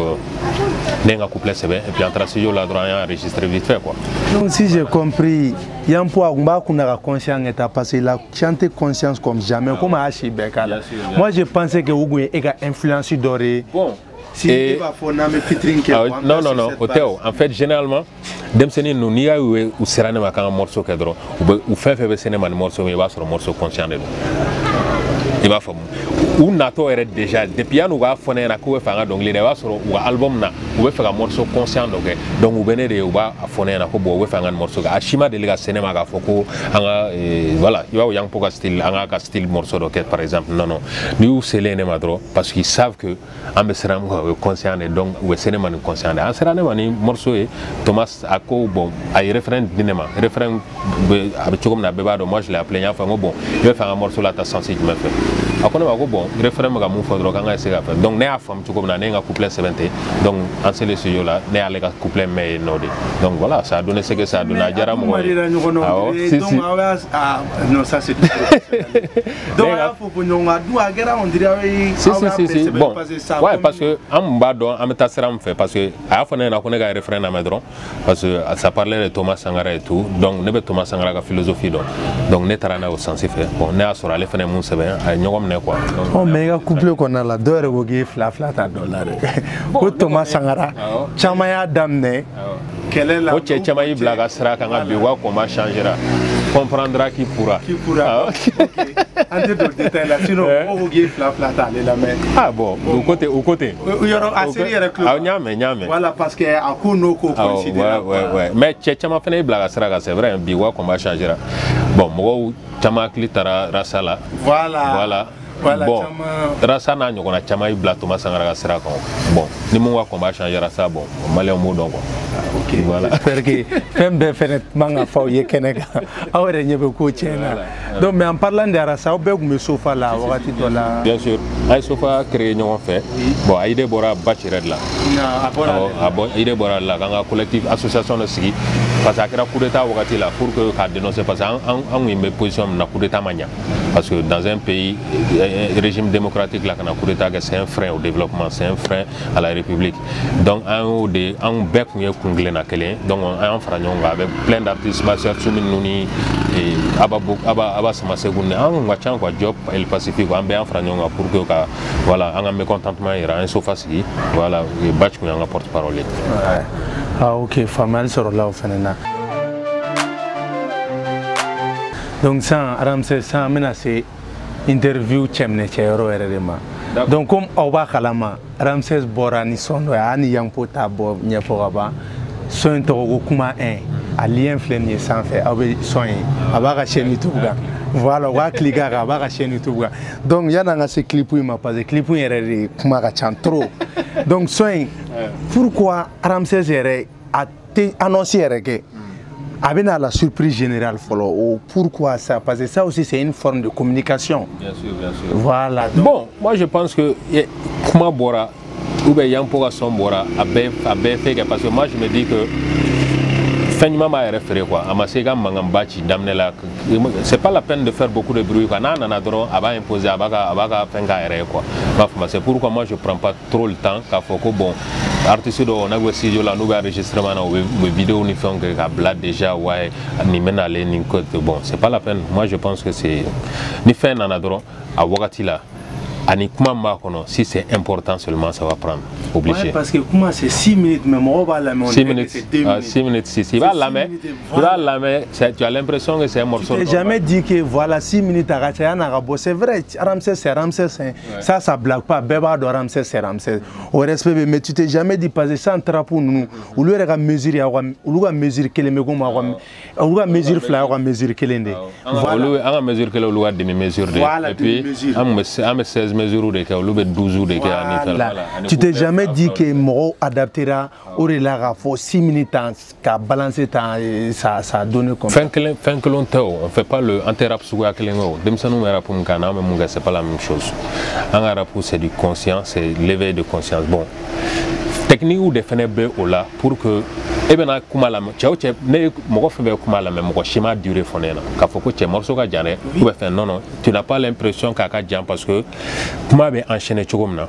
n'enga couplet c'est bien et puis entre studio là droit enregistré vite fait quoi. Donc si j'ai compris, Yangpo a kuna conscience est passé la chanter conscience comme jamais comme à Chibekala. Moi je pensais que Ougou est influencé doré. Bon. Si et non, Oteo, en fait, généralement, Demseni nous n'y a eu ou serane ma un morceau cadre ou fait un morceau, il va sur un morceau conscient de nous. Il va faire ou nato est déjà depuis nous va faire un coup faire donc les va sur ou album na ou faire un morceau conscient donc vous venez de ou va faire un coup ou faire un morceau à Shima de la cinéma à Foko voilà il va au yang poka style un style morceau de par exemple non nous c'est les nemadro parce qu'ils savent que un seram conscient et donc ou cinéma conscient un seram ni morceau et Thomas Ako bon a référent cinéma référent avec comme na beba moi je l'ai appelé enfin bon il va faire un morceau là ta sensible me fait a ko ne ma ko bon refrain ma ka mun fɔ dɔrɔn k'an ka essayer ka fɛ donc ne y'a faamu cogo min na ne ye n ka couplet sɛbɛn ten donc an selen studio la ne y'ale ka couplet mɛn yen nɔ de donc voilà ça a donné ce que ça a donné a diyara mɔgɔw ye donc non ça c'est donc a fɔ ko ɲɔgɔn ka du a kɛra on dirait aw ye si bon ouais parce que an mun b'a dɔn an bɛ taa sira min fɛ parce que a y'a fɔ ne ɲɛna ko ne ka refrain lamɛn dɔrɔn parce que ça parlait de Thomas Sankara et tout donc ne bɛ Thomas Sankara ka philosophie dɔn donc ne taara n'a ye o sens fɛ bon ne y'a sɔrɔ ale fana ye mun sɛbɛn a ye ɲɔgɔn minɛ quoi. mais i ka couplet kɔnɔna la dɔw yɛrɛ ko k'i ye fila ta dɔ la dɛ ko Thomas Sankara caman y'a daminɛ kɛlɛ la. o cɛ caman y'i bila ka sira kan ka bi wa combat changera comprendra qui pourra. Qui pourra. En tout détail là, sinon on va gagner fla ta aller la mais. Ah bon, au côté. Il y aura assez de club. Ah nyame. Voilà parce que à Kuno ko considère. Ouais. Mais chama fene blaga sera c'est vrai bi wa combat changera. Bon, mo chama klitara rasala. Voilà. Bon, rasa n'a ɲɔgɔnna caman y'i bila Thomas Sankara ka sira kan bon ni mun ka combat changera ça bon malien m'o dɔn quoi. Ok voilà. J'espère que fɛn bɛɛ fɛnɛ man ka fɔ aw ye kɛnɛ kan aw yɛrɛ ɲɛ bɛ ko tiɲɛ na donc mais en parlant de rasa aw bɛɛ tun bɛ sofa la wagati dɔ la. Bien sûr an ye sofa créé ɲɔgɔn fɛ bon a idée bɔra Bac yɛrɛ de la. Idée bɔra la k'an ka collectif association dɔ sigi parce que a kɛra coup d'état wagati la pour que k'a dénoncer parce que an kun bɛ position min na coup d'état ma ɲa parce que dans un pays régime démocratique là qu'on a coup d'état c'est un frein au développement c'est un frein à la République donc un bɛɛ kun ye kun kelen na kelen donc an fara ɲɔgɔn kan avec plein d'artistes Master Tsumi Nuni et Aba Samasegu an kun ka ca quoi Job El Pacifique an bɛɛ an fara ɲɔgɔn kan pour que ka voilà an ka mécontentement yɛrɛ an ye sofa sigi voilà Bac kun y'an ka porte-parole ye. Ah ok faamuyali sɔrɔla o fɛnɛ na. Donc ça Ramsès ça an bɛna se interview cɛminɛ cɛyɔrɔ yɛrɛ de ma donc comme aw b'a kalama Ramsès bɔra ni son dɔ ye a ni Yanko t'a bɔ ɲɛfɔ ka ban son in tɔgɔ ko kuma 1 a lien filɛ nin ye sanfɛ aw bɛ son ye a b'a ka chaîne YouTube kan voilà u b'a cliquer a kan a b'a ka chaîne YouTube kan donc yan'an ka se clip in ma parce que clip in yɛrɛ de kuma ka ca trop donc son in pourquoi Ramsès yɛrɛ a tɛ annonce yɛrɛ kɛ a bɛna la surprise générale follow. Pourquoi ça? Parce que ça aussi c'est une forme de communication. Bien sûr. Voilà. Bon, moi je pense que comment Bora ou bien Yanko ka son Bora a bien fait parce que moi je me dis que finalement m'a référé quoi. Amasega Mangambachi damnela. C'est pas la peine de faire beaucoup de bruit quoi. Nana dron aba imposer abaka fenga quoi. C'est pourquoi moi je prends pas trop le temps qu'à faut que bon artiste on a studio là nous enregistrement ou vidéo ni fait que bla déjà ouais ni menale ni code bon c'est pas la peine moi je pense que c'est ni fait nana dron à wakati là ani kuma ma kono si c'est important seulement ça va prendre obligé. Ouais, parce que comment c'est 6 minutes mais on va la mettre 6 minutes. 6 minutes si va la mettre. Tu as l'impression que c'est un morceau. Tu n'as jamais dit que voilà 6 minutes à c'est vrai Ramsès c'est Ramsès ça blague pas Beba de Ramsès c'est Ramsès au respect mais tu t'es jamais dit parce que ça entra pour nous ou le rega mesure ou le mesure que les megom ou le mesure fly ou mesure que l'ende voilà on mesure que le demi mesure et puis on 16 mesures de cas ou 12 de cas tu t'es jamais dit que Moro adaptera au là faut 6 minutes qu'à balancer ça donne comme fin que l'on on fait pas le anti-rap sous à Kelengo demsanu rap pour Mkana mais Munga c'est pas la même chose un rap c'est du conscient c'est l'éveil de conscience bon technique ou définir be au là pour que ebena kuma la tchao ne moko fe be kuma la même schéma durée fonena ka foko tche morceau ka jane ou be fait non tu n'as pas l'impression ka jam parce que kuma be enchaîner chogomna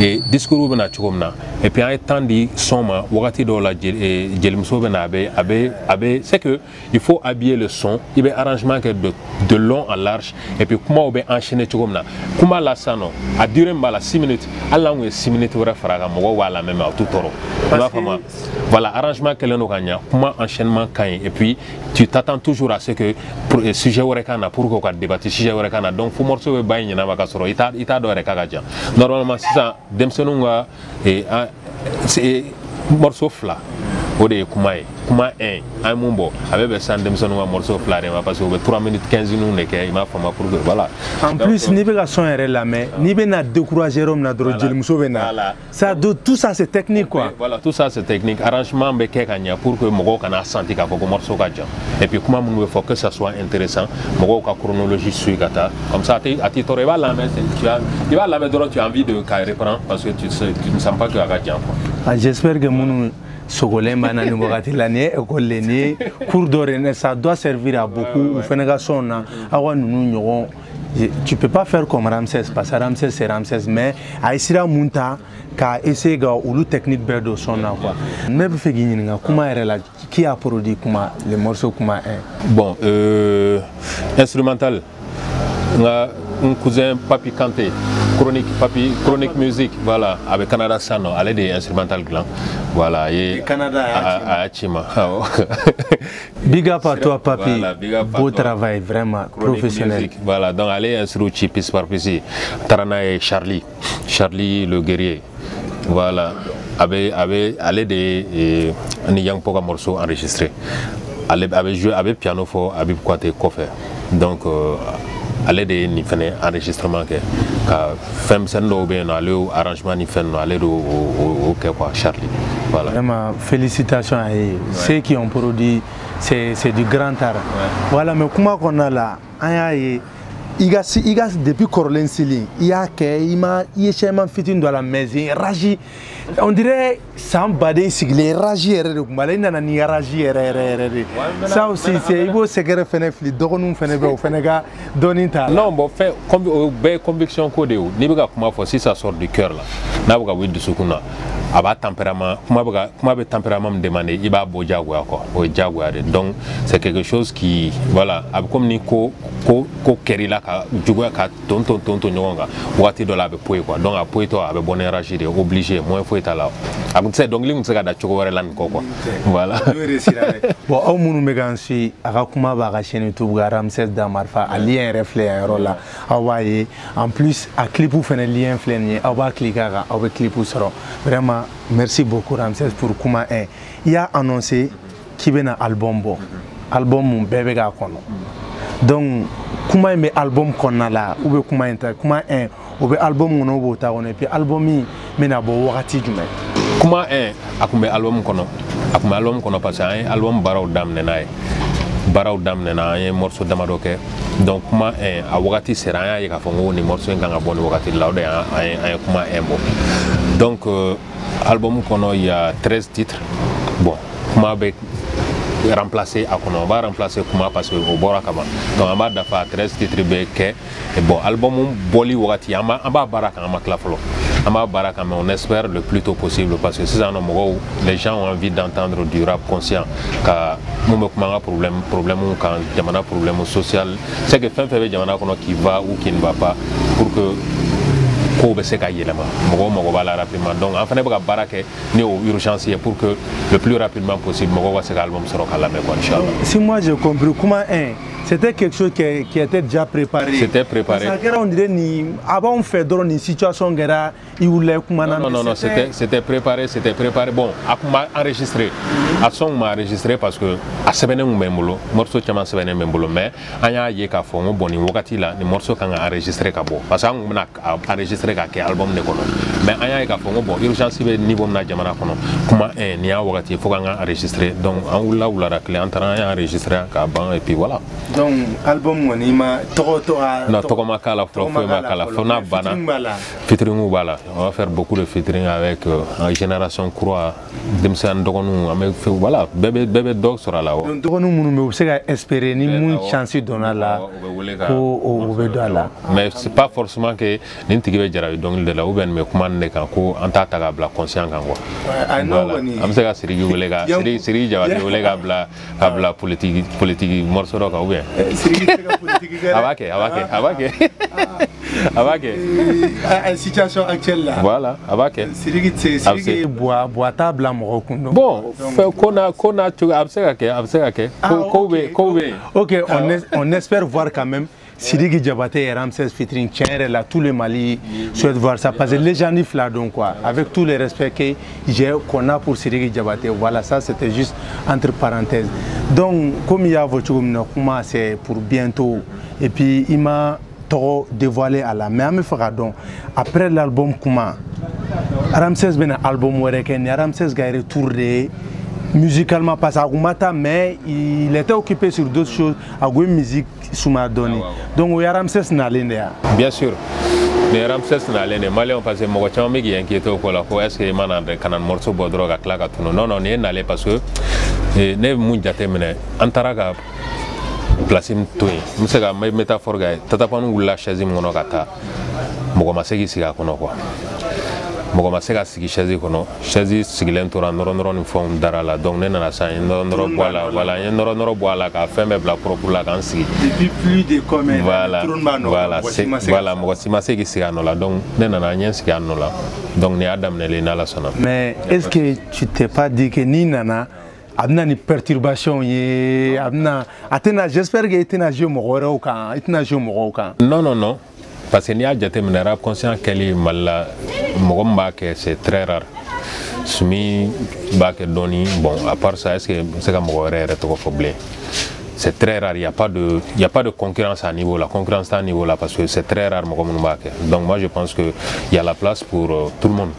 et discours bena chogomna et puis en temps di soma wakati do la jelimso bena abe c'est que il faut habiller le son il be arrangement que de long en large et puis kuma be enchaîner chogomna kuma la sano a durée mbala 6 minutes alla ngwe 6 minutes wara faraga moko wala même tout toro voilà arrangement que l'on gagne comment enchaînement kain et puis tu t'attends toujours à ce que sujet warekana pour qu'on débattre sujet warekana donc faut morceau be bayin na makasoro ita do reka gaja normalement c'est ça demsenunga et c'est morceau fla o de kuma ye kuma 1 an mun bɔ a bɛ bɛn san denmisɛnninw ka morceau fila de ma parce que o bɛ 3 minutes 15 ninw de kɛ i m'a faamu pour que voilà. En plus n'i bɛ ka son yɛrɛ lamɛn n'i bɛ na décourager yɔrɔ min na dɔrɔn jelimuso bɛ na ça tout ça c'est technique quoi. Voilà tout ça c'est technique arrangement bɛ kɛ ka ɲɛ pour que mɔgɔw kana senti k'a fɔ ko morceau ka jan et puis kuma minnu bɛ fɔ que ça soit intéressant mɔgɔw ka chronologie suit ka taa comme ça a t'i tɔɔrɔ i b'a lamɛn i b'a lamɛn dɔrɔn tu as envie de k'a reprendre parce que tu ne sens pas que a ka jan quoi. J'espère que minnu sogolen b'a na nin wagati la nin ye école le nin ye cours dɔ de ça doit servir à beaucoup u fana ka son na aw ka ninnu ɲɔgɔn tu peux pas faire comme Ramsès parce que Ramsès c'est Ramsès mais a ye sira mun ta k'a essayer ka olu technique bɛɛ don son na quoi. Ne bɛ fɛ k'i ɲininka kuma yɛrɛ la qui a produit kuma le morceau kuma 1. Bon instrumental nga un cousin Papi Kanté chronique musique voilà avec Canada Sano elle est instrumental gland voilà et Canada à Chima. Big up à toi Papi voilà, beau travail vraiment professionnel musique, voilà donc elle est instru chipis par ici Tarana et Charlie le guerrier voilà avait des Young Poga morceaux enregistrés avait joué avec piano fort avec Kwate Koffer donc ale de ni fɛnɛ enregistrement kɛ ka fɛn misɛnnin dɔw bɛ yen nɔ ale arrangement ni fɛn ninnu ale de o kɛ quoi Charlie voilà. Vraiment félicitations à eux ceux qui ont produit c'est du grand art. Voilà mais kuma kɔnɔna la an y'a ye i ka depuis kɔrɔlen seli i y'a kɛ i ye changement fitinin dɔ la mais rage on dirait san baden sigilen rage yɛrɛ de tun b'a la i nana ni rage yɛrɛ de ça aussi c'est i b'o sɛgɛrɛ fɛnɛ fili dɔgɔninw fɛnɛ bɛ o fɛnɛ ka dɔɔnin ta non bon fɛn o bɛɛ ye conviction ko de ye o n'i bɛ ka kuma fɔ si ça sort du cœur la n'a bɛ ka wuli dusukun na a b'a tempérament kuma bɛ tempérament min demander i b'a bɔ diyagoya quoi o ye diyagoya de donc c'est quelque chose qui voilà a bɛ comme ni ko kɛr'i la ka juguya ka ton ɲɔgɔn kan waati dɔ la a bɛ poyi quoi donc a poyitɔ a bɛ bɔ ni rage de ye obligé moyen foyi t'a la a tun tɛ se dɔnkili tun tɛ se ka da cogo wɛrɛ la nin kɔ quoi voilà. Bon aw minnu bɛ k'an suit a ka kuma b'a ka chaîne YouTube Ramsès Damarfa a lien yɛrɛ filɛ yan yɔrɔ la aw b'a ye en plus a clip fɛnɛ lien filɛ nin ye aw b'a cliquer a kan aw bɛ clip sɔrɔ vraiment merci beaucoup Ramsès pour kuma 1 i y'a annoncé k'i bɛna album bɔ album mun bɛɛ bɛ k'a kɔnɔ donc kuma in bɛ album kɔnɔna la ou bɛ kuma in ta kuma 1 o bɛ album kɔnɔ o b'o ta kɔnɔ et puis album in bɛna bɔ wagati jumɛn. Kuma 1 a tun bɛ album kɔnɔ parce que an ye album baaraw daminɛ n'a ye an ye morceau damadɔ kɛ donc kuma 1 a wagati sera an y'a ye k'a fɔ ko nin morceau in kan ka bɔ nin wagati la o de an ye kuma 1 bɔ donc album kɔnɔ il y a 13 titres bon kuma bɛ remplacer a kɔnɔ on va remplacer kuma parce que o bɔra kaban donc an b'a dafa 13 titres bɛ kɛ bon album bɔli wagati an b'a baara kan an ma tila fɔlɔ an b'a baara kan mais on espère le plus tôt possible parce que sisan nɔ mɔgɔw les gens ont envie d'entendre du rap conscient ka mun bɛ kuma an ka problème kan jamana problème social c'est que fɛn fɛn bɛ jamana kɔnɔ qui va ou qui ne va pas pour que kow bɛ se ka yɛlɛma mɔgɔw mago b'a la rapidement donc an fana bɛ ka baara kɛ ni o urgence ye pour que le plus rapidement possible mɔgɔw ka se ka album sɔrɔ k'a lamɛn quoi inchallah. Si moi j'ai compris kuma 1 c'était quelque chose qui était déjà préparé. C'était préparé. Ça kɛra on dirait ni avant on fait dɔrɔn ni situation kɛra i wulila kuma na. Non c'était préparé bon a kun ma enregistré a son m'a enregistré parce que a sɛbɛnnen kun bɛ n bolo morceau caman sɛbɛnnen bɛ n bolo mais an y'a ye k'a fɔ n ko bon nin wagati la nin morceau kan ka enregistré ka bɔ parce que an kun bɛna enregistré ka kɛ album de kɔnɔ mais an y'a ye k'a fɔ n ko bon urgence bɛ niveau min na jamana kɔnɔ kuma 1 nin y'a wagati fo k'an ka enregistré donc an wulila wulada tile an taara an y'a enregistré k'a ban et puis voilà. Donc album kɔni ma tɔgɔ non tɔgɔ ma k'a la fɔlɔ foyi ma k'a la fo n'a banna featuring b'a la on va faire beaucoup de featuring avec génération croix denmisɛnnin dɔgɔninw an bɛ voilà bɛɛ bɛ dɔ sɔrɔ a la wa. dɔgɔninw minnu bɛ u bɛ se ka espérer ni mun chance donna la ko o bɛ don a la. mais c'est pas forcément que nin tigi bɛ jarabi dɔnkili de la ou bien nin bɛ kuma nin de kan ko an t'a ta k'a bila conscient kan quoi. voilà an bɛ se ka Siriki wele ka Siriki Jabate wele k'a bila politique morceau dɔ kan ou bien. a b'a kɛ situation actuelle là. Voilà a b'a kɛ. Siriki bois t'a bila mɔgɔw kun. bon Ok, on espère voir quand même Sidiki Diabaté et Ramsès featuring Tchène, là, tout le Mali souhaite voir ça. Parce que les gens y font donc quoi, avec tout le respect qu'on a pour Sidiki Diabaté, voilà, ça c'était juste entre parenthèses. Donc, comme il y a votre comment c'est pour bientôt, et puis il m'a dévoilé à la main, après l'album comment Ramsès ben album Wereken, Ramsès a retourné musicalement parce que mais il était occupé sur d'autres choses, à la musique sous ma donné. Donc Ramsès n'a rien. Bien sûr. Mais Ramsès n'a rien. Malais on passe moi quand on me inquiété au col est-ce que man andre kanan morceau bodro ga claque tout non non n'est n'allait parce que ne munjate mene antaraga placim toi musega may métaphore ga tatapanu wula chaise mono kata mo ma segi siga kono quoi mo ma sega sigi chaise kono chaise sigilen tora noro ni fond darala donc ne na sa noro voilà noro boala ka femme bla propre la kan sigi depuis plus de combien voilà mo si ma segi siga no la donc ne na nyen siga no la donc ne adam ne le na la sona. Mais est-ce que tu t'es pas dit que ni nana amna ni perturbation ye amna atena j'espère que etena jeu mogoro kan etena jeu mogoro kan non parce que ni a jate min rap conscient keli malla mogomba que c'est très rare sumi ba que doni bon à part ça est-ce que c'est comme mogoré to problème c'est très rare, il n'y a pas de concurrence à niveau là, concurrence à niveau là parce que c'est très rare mogomba. Donc moi je pense que il y a la place pour tout le monde.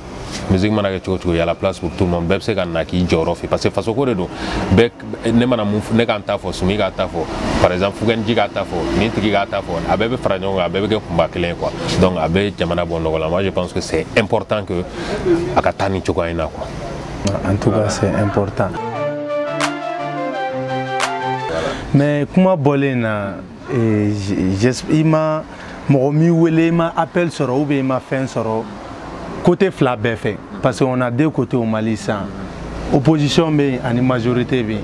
Musique manage il y a la place pour tout le monde. Bebse kan naki jorofi parce que façon ko do bek ne mana mu ne kan ta fo sumi ga ta fo par exemple fugen jiga ta fo ni tigi ga ta fo abebe franyo abebe ke kumba kelen quoi. Donc abe jamana bondo la moi je pense que c'est important que akatani choko ina quoi. En tout cas c'est important. Mais comment bolena il m'a appel sur ou bien il m'a fait sur côté flabé fait parce qu'on a deux côtés au Mali sans opposition mais en majorité bien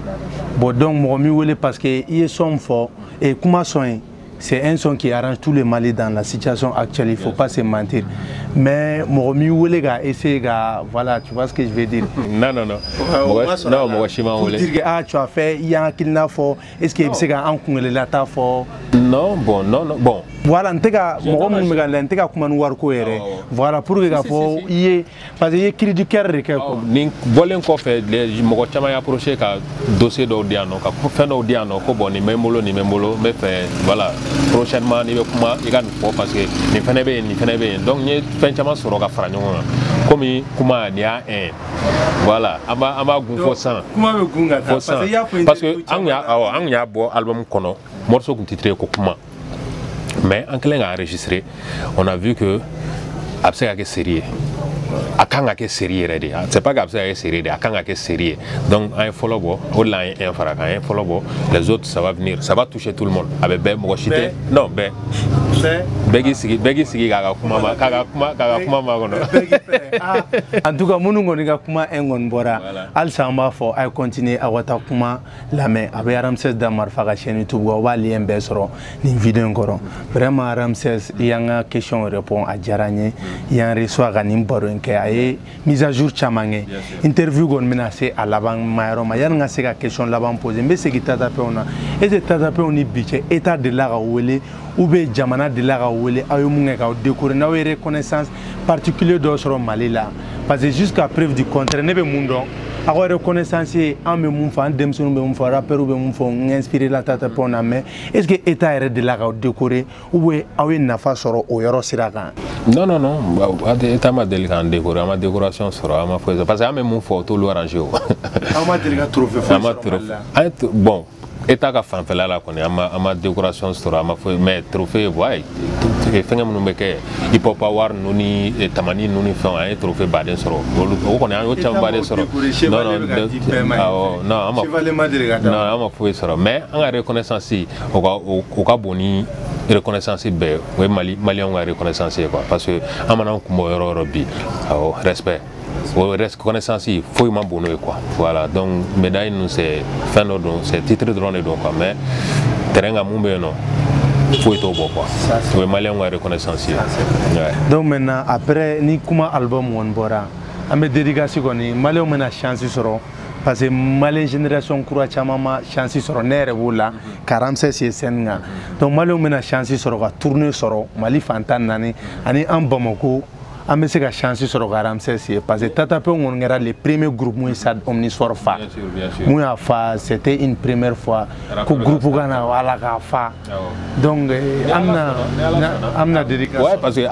bon donc moi parce que il est son fort et comment son c'est un son qui arrange tous les Mali dans la situation actuelle, il ne faut pas se mentir. Mais mon les gars, essayer voilà, tu vois ce que je veux dire. Non. Non, moi je suis pour dire que ah tu as fait, il y a un qu'il n'a fort. Est-ce que c'est un congolais là t'as fort? Non, bon. Voilà, en tout cas, moi je me gâte, comment nous voir quoi voilà pour que fort, il est parce qu'il y a cri du cœur que ni volen ko fait les mo chama approché ka dossier d'audiano ka fin d'audiano ko bon ni memolo mais fait voilà. Prochainement il va comment il gagne parce que ni fene be donc ni fin chama soro ka franyo comme comment il y a un voilà aba gunfo 100 comment me gunga parce que anya bo album kono morceau qu'on titré ko comment mais en clair à enregistrer on a vu que absega que sérieux akanga ke sérieux redi c'est pas absega que sérieux akanga ke sérieux donc un follow bo au-delà un faraka un follow bo les autres ça va venir ça va toucher tout le monde avec ben mo chité non ben begi sigi kaga kuma gono en tout cas munu ngoni ga kuma engon bora al samba fo ay continuer a wata kuma la mais avec Ramsès Damar faga chaîne YouTube wa lien besoro ni vidéo ngoro vraiment Ramsès yanga question répond à jaranye yan reçoit ganim baro nke ay mise à jour chamange interview gon menacé à l'avant mayro mayan nga se ka question l'avant poser mais c'est qui tata pe ona et c'est tata pe oni biche état de la wele ou bien jamana de la wele ayo munga ka décorer na reconnaissance particulier do sur Mali là parce que jusqu'à preuve du contraire ne be mundo a reconnaissance en me mun fa demsonu be mun fa rappeur be mun fa inspirer la tata pe ona mais est-ce que état de la décorer ou bien ayo nafa soro o yoro siraka non état ma délicat décorer ma décoration sera ma fois parce que même mon photo lo arranger ma délicat trophée bon état ka fan fela la connait ama décoration sera ma fois mais trophée ouais et fenga mun beke hip hop award nuni tamani nuni fait un trophée baden soro o connait o cham baden soro non ama fois soro mais en reconnaissance si o ka boni reconnaissance be we Mali on a reconnaissance quoi parce que amana ko mo yoro bi respect au reconnaissance il faut y m'abonner quoi voilà donc médaille nous c'est fin de c'est titre de drone donc mais terrain mumbe non faut être au bon quoi we Mali on a reconnaissance donc maintenant après ni kuma album on bora ame dédicace ko ni Mali on a chance soro parce que Mali génération kura caman ma chance sɔrɔ ne yɛrɛ b'o la ka Ramses ye scène kan donc Maliens bɛna chance sɔrɔ ka tournée sɔrɔ Mali fantan naani ani an Bamako an bɛ se ka chance sɔrɔ ka Ramses ye parce que Tatape kɔni kɛra le premier groupe mun ye Stade Omnisport fa mun y'a fa c'était une première fois ko groupe ka na wala k'a fa donc an bɛna dédicace ouais parce que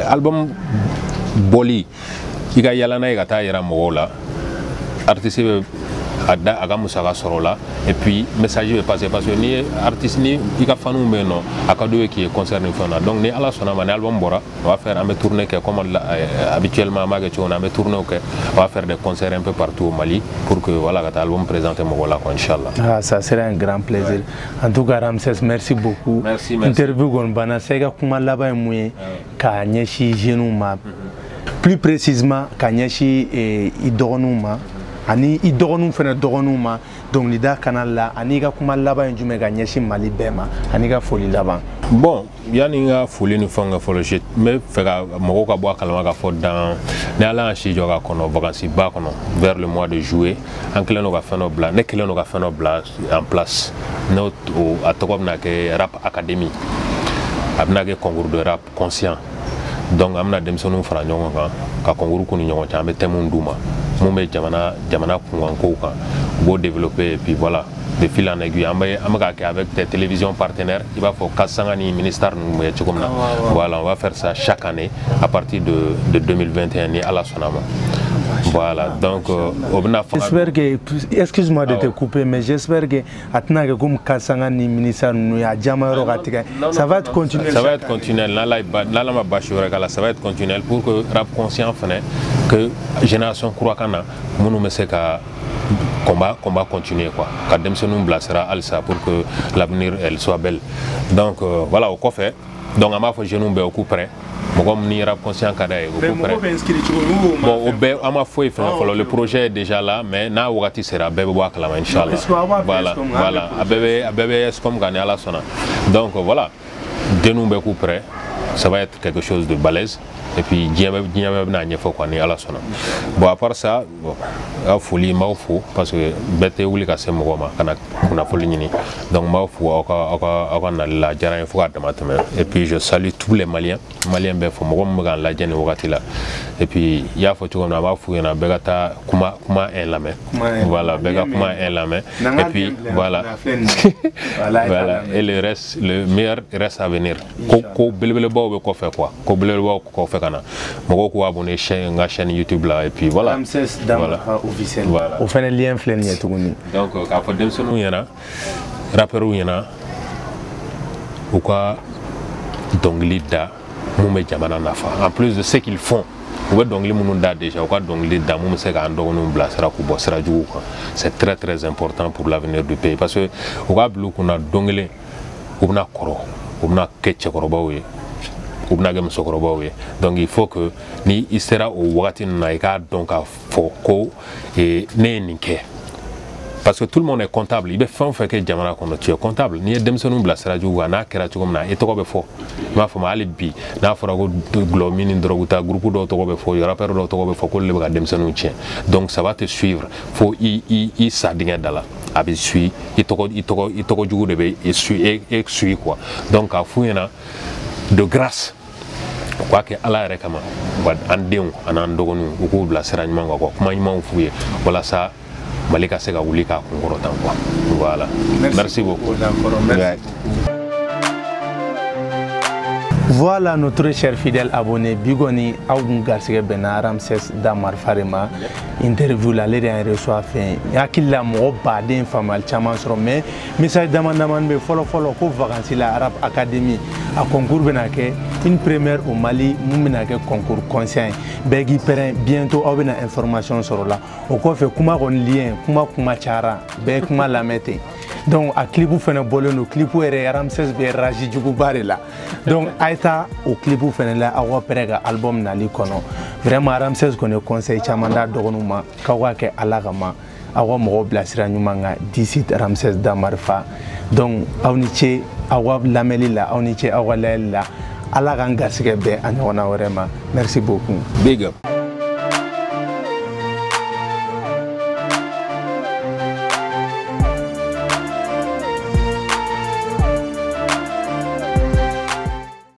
album boli i ka yala n'a ye ka taa yira mɔgɔw la artiste bɛ a ka musaka sɔrɔ la et puis message bɛ passer parce que ni ye artiste ni i ka faniw bɛ yen nɔ a ka d'u ye k'i ye concert ni fɛnw na donc ni ala sɔnna ma ni album bɔra on va faire an bɛ tournée kɛ comme habituellement an b'a kɛ cogo min na an bɛ tournées kɛ on va faire des concerts un peu partout au Mali pour que voilà ka taa album présenter mɔgɔw la quoi inchallah. Ah ça serait un grand plaisir en tout cas Ramses merci beaucoup. Merci. Interview kɔni banna sa i ka kuma laban ye mun ye k'a ɲɛsin jeunes ma plus précisément k'a ɲɛsin i dɔgɔninw ma ani i dɔgɔninw fana dɔgɔninw ma dɔnkilida canal la ani ka kuma laban ye jumɛn ka ɲɛsin Mali bɛɛ ma ani ka foli laban. Bon yanni n ka foli ni fɛnw kɛ fɔlɔ n bɛ fɛ ka mɔgɔw ka bɔ a kalama k'a fɔ dan ni ala y'an si jɔ ka kɔnɔ vacances ba kɔnɔ vers le mois de juillet an kɛlen don ka fɛn dɔ bila ne kɛlen don ka fɛn dɔ bila en place n'o a tɔgɔ bɛna kɛ rap académie a bɛna kɛ concours de rap conscient donc an bɛna denmisɛnninw fara ɲɔgɔn kan ka concours k'u ni ɲɔgɔn cɛ an bɛ thème d'u ma mun bɛ jamana kunkankow kan u b'o développer et puis voilà de fil en aiguille an bɛ k'a kɛ avec des télévisions partenaires i b'a fɔ Kasanga ni ministère ninnu bɛ cogo min na voilà on va faire ça chaque année à partir de 2021 ni ala sɔnna ma. Voilà, donc j'espère que, excuse-moi de te couper, mais j'espère que comme Kasanga ni ministère ça va être continuel. Ça va être continuel. Ça va être continuel pour que rap conscient que génération Kourakana, nous me sait que combat continuer quoi. Quand nous blasera alsa pour que l'avenir elle soit belle. Donc voilà au fait. Donc à ma foi je nous beaucoup près. Comme ni rap conscient kada est beaucoup près. Bon à ma foi le projet est déjà là mais na wakati sera bébé wakala inchallah. Voilà bébé comme gagner à la sona. Donc voilà de nous beaucoup près. Ça va être quelque chose de balèze. Et puis bon à part ça a folie m'aufo parce que bête ouli ka se mogoma kana kuna folie ni donc m'aufo aka na la jara info et puis je salue tous les Maliens be fo mogom ga la jeni wakati la et puis ya fo tu na m'aufo na begata kuma en la main voilà bega kuma en la main et puis voilà et le meilleur reste à venir ko belebele bo ko fait quoi ko belebele bo ko fait kana moko ko abonné chaîne YouTube là et puis voilà Ramses Damarfa officiel au fait lien fleni tuguni donc ka fa dem sunu yana rappeur yana ou quoi donglida mumé jamana nafa en plus de ce qu'ils font ou be dongli mununda déjà ou quoi donglida mumé se ka ndogonu blasera ku bosera jugu quoi c'est très très important pour l'avenir du pays parce que ou ka blu kuna donglé ou na koro ou na ketche korobawe donc il faut que ni il sera au wakati na ika donc à foko et nenike parce que tout le monde est comptable il be fait que jamana kono tu es comptable ni demsonu blasera juwa na kera tu comme na et to ko be fo ma fo ma ali bi na fora ko glomini droguta groupe do to ko be fo rappeur do to ko be fo ko le ba demsonu tien donc ça va te suivre faut i sa dinga dala abi suit il to ko jugu de be et suit quoi donc à fouina de grâce quoi que ala yɛrɛ kama an denw an'an dɔgɔninw u k'u bila sira ɲuman kan kuma ɲumanw f'u ye walasa Mali ka se ka wuli k'a kunkɔrɔtan quoi voilà merci beaucoup. Voilà notre cher fidèle abonné Bigoni Aoun Garcia Bena Ramses Damarfa ma interview la lede en reçoit fin yakilla mo baden famal chaman soro mais message daman be folo ko vacances la Rap Academy a concours bena ke une première au Mali mumina ke concours conscient begi peren bientôt aw bena information soro la o ko fe kuma gon lien kuma chara be kuma lamete donc a clipu fana bolen no clipu ere Ramses be raji jugu bare la donc aita o clipu fana la awa perega album nali kono vraiment Ramses kono conseil chamanda dogonuma kawa ke alagama awa mo blasira nyumanga d'ici Ramses Damarfa donc awniche awa lameli la awniche awa la ala kan gasige be anyona vraiment merci beaucoup big up.